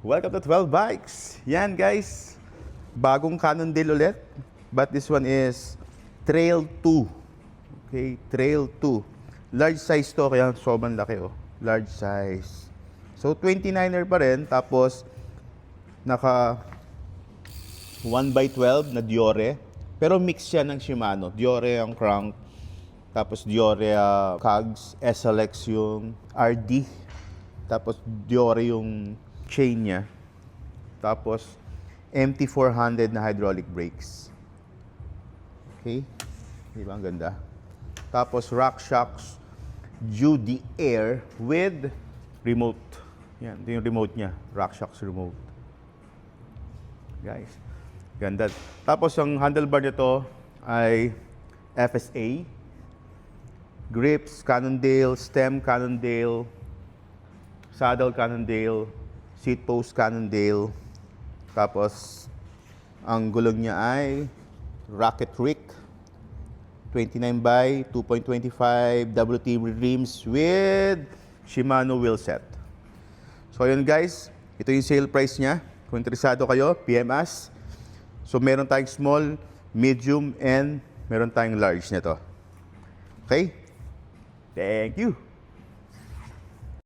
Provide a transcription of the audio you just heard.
Welcome to 12 Bikes. Yan guys, bagong Cannondale ulit. But this one is Trail 2. Okay, Trail 2. Large size to, kaya sobrang laki oh. Large size. So 29er pa rin, tapos naka 1x12 na Diore. Pero mix siya ng Shimano. Diore ang crank, tapos Diore cogs, SLX yung RD, tapos Diore yung chain niya. Tapos MT400 na hydraulic brakes. Okay? Di ba ang ganda? Tapos RockShox Judy Air with remote. Yan, ito yung remote niya. RockShox remote. Guys, ganda. Tapos ang handlebar nito ay FSA. Grips, Cannondale. Stem, Cannondale. Saddle, Cannondale. Seat post, Cannondale. Tapos ang gulong niya ay Rocket Rick 29 by 2.25 WT rims with Shimano wheel set. So yun guys, ito yung sale price niya. Kung interesado kayo, PM us. So meron tayong small, medium, and meron tayong large nito. Okay? Thank you!